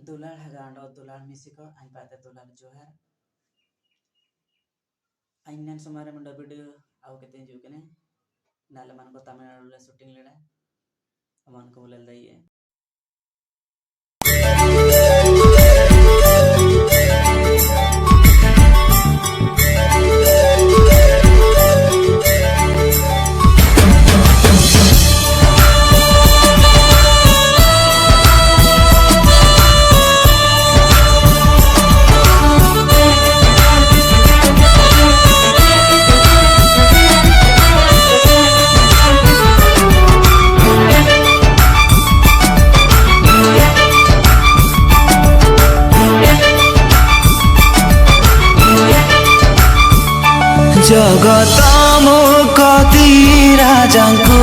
दुलाल हगांड और दुलाल मिसिको आइन पाते दुलाल जोहर आइन नैन सुमारे मंडा वीडियो आउ केते जो कने नाले मन को तमिलनाडु ले शूटिंग लेड़ा मन को बोले दइए जगत मुकति राजांको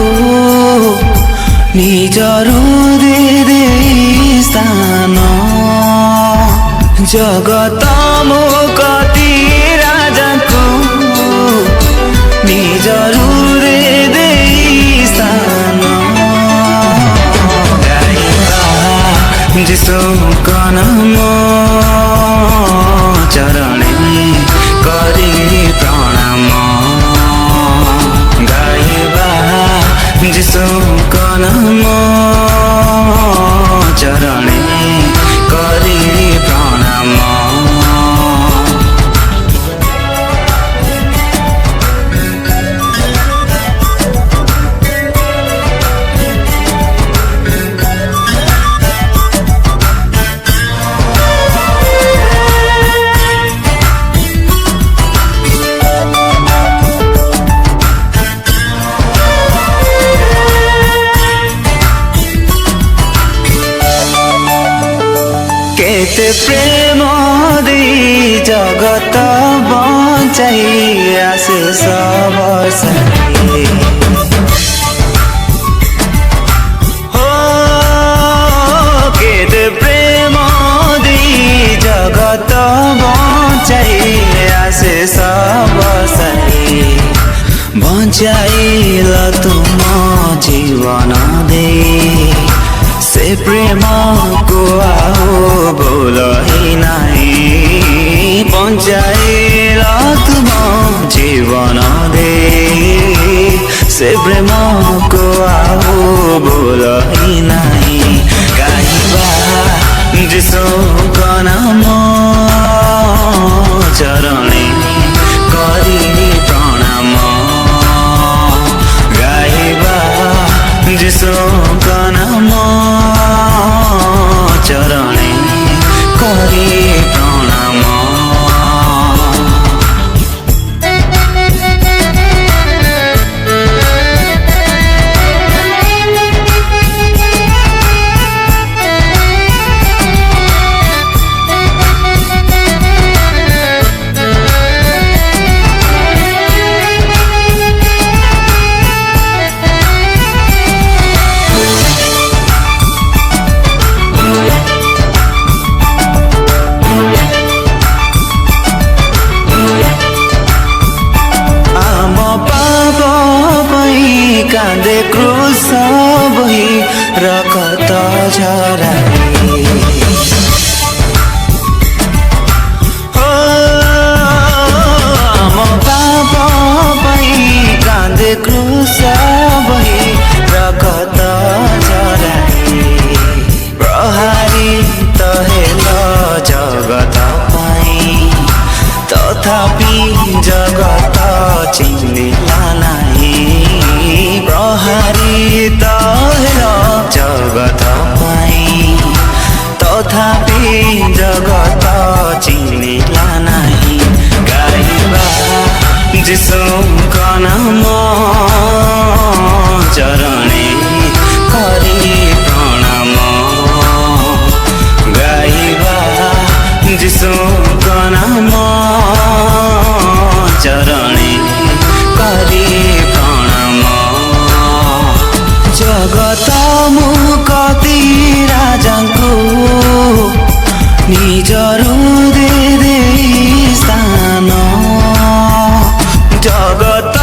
निजर हृदय स्थान जगत मुकति राजांको निजर हृदय स्थान गाइबा जिसुको नाम चरणे करी प्रणाम गाइबा जिसुको नाम चरणे करी प्रणाम केते प्रेम दे जगत बचाई आसे सब साथी हो केते प्रेम दे जगत बचाई आसे सब साथी बचाइल तुम जीवन दे से प्रेम को आओ बोलो ही नहीं बचाइल तुम जीवन दे से प्रेम को आओ बोलो ही नहीं गाइबा जिसुको नाम चरणे करी प्रणाम गाइबा जिसुको नाम चरणे करी प्रणाम कांदे क्रूस बही रखत झराई आम पाप पई कांदे क्रूस बही रखत झराई प्रहारी तहेल जगत पाई तथापि जगत चिन्हिला नहीं प्रहारी तहेल जगत पाई तथापि जगत चिन्हिला नहीं गाइबा जिसुको नाम चरणे करी प्रणाम गाइबा जिसुको नाम चरणे करी प्रणाम जगत मुकति राजांको निजर हृदय स्थान जगत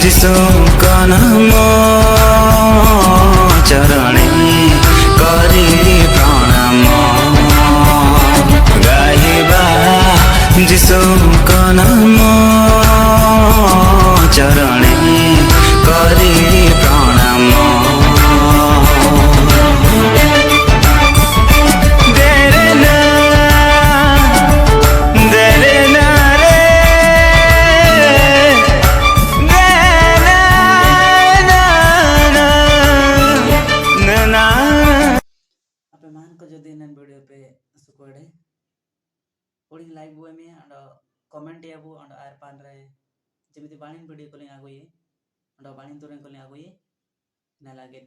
যিশুଙ୍କ নাম চরণে କରି ପ୍ରଣାମ ଗାଇବା যিশুଙ୍କ ନାମ ଚରଣେ କରି ପ୍ରଣାମ apa man ko jodi nan video pe sukode podi like bu me and comment ya bu and ar pan re jemiti banin video ko ling agoye and banin turen ko ling agoye na lage